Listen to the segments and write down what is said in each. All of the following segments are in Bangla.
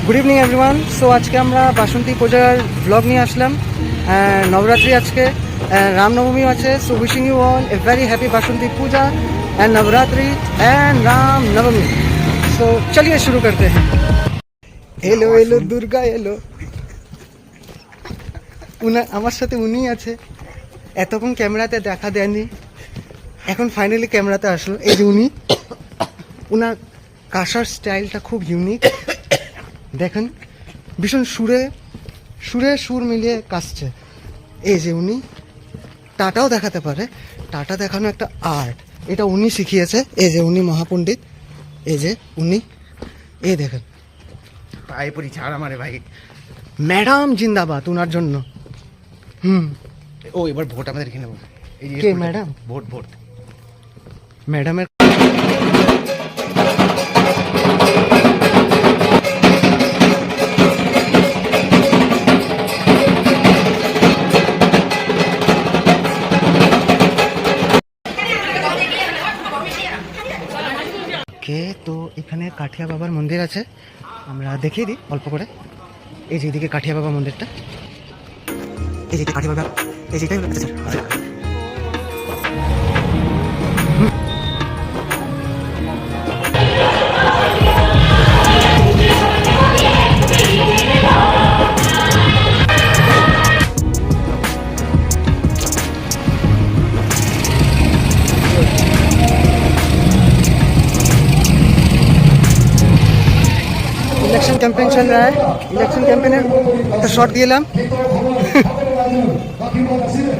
Good evening everyone. সো আজকে আমরা বাসন্তী পূজার ব্লগ নিয়ে আসলাম। নবরাত্রি আজকে, রামনবমীও আছে। So wishing you all a very happy Basanti Puja and Navratri and Ram Navami. So चलिए शुरू करते हैं। এলো এলো দুর্গা এলো। আমার সাথে উনি আছে, এতক্ষণ ক্যামেরাতে দেখা দেয়নি, এখন ফাইনালি ক্যামেরাতে আসলো। এই যে উনি, উনার কাঁসার স্টাইলটা খুব ইউনিক। দেখেন ভীষণ সুর মিলিয়ে কাশছে। এই যে উনি টাটাও দেখাতে পারে, টাটা দেখানো একটা আর্ট, এটা উনি শিখিয়েছে। এই যে উনি মহাপণ্ডিত, এই যে উনি, এই দেখেন পায়ে পড়ি ছাড় আমারে ভাই। ম্যাডাম জিন্দাবাদ উনার জন্য। ও এবার ভোট আমাদের এখানে কে ম্যাডাম? ভোট ম্যাডামের তো এখানে কাঠিয়া বাবার মন্দির আছে, আমরা দেখিয়ে দিই অল্প করে। এই যে এদিকে কাঠিয়া বাবা মন্দিরটা, এই যে কাঠিয়া বাবা, এই যেটাই इलेक्शन कैंपेन चल रहा है। इलेक्शन कैंपेन तो शॉट दिए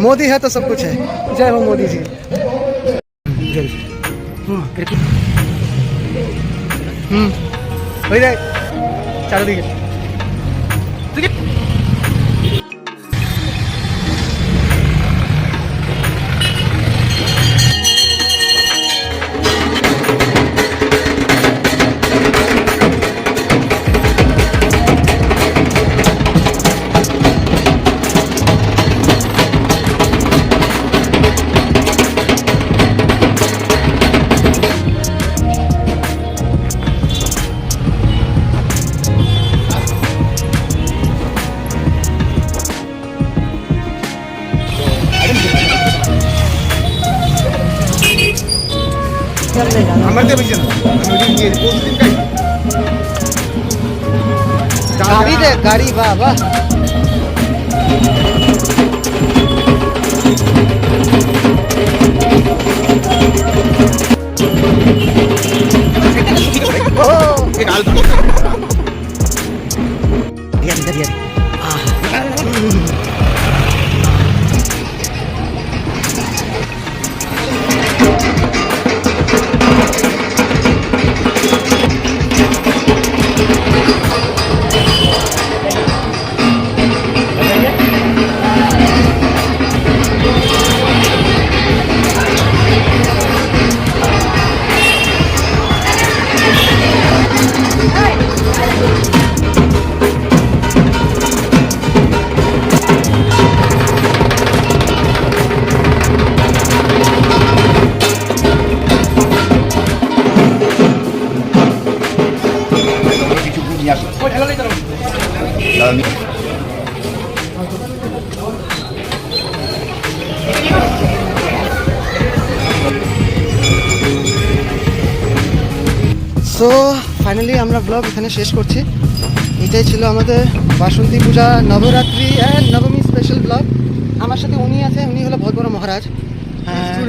मोदी है तो सब कुछ है। जय हो मोदी जी। हो जाए चारों गाड़ी दे गाड़ी, वाह वाह। সো ফাইনালি আমরা ব্লগ এখানে শেষ করছি। এটাই ছিল আমাদের বাসন্তী পূজা নবরাত্রি অ্যান্ড নবমী স্পেশাল ব্লগ। আমার সাথে উনি আছে, উনি হলো বহুত বড় মহারাজ।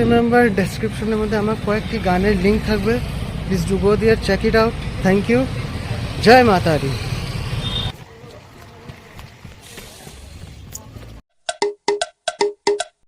রিমেম্বার ডেসক্রিপশনের মধ্যে আমার কয়েকটি গানের লিঙ্ক থাকবে, please do go there, check it out. Thank you. জয় মাতা দি।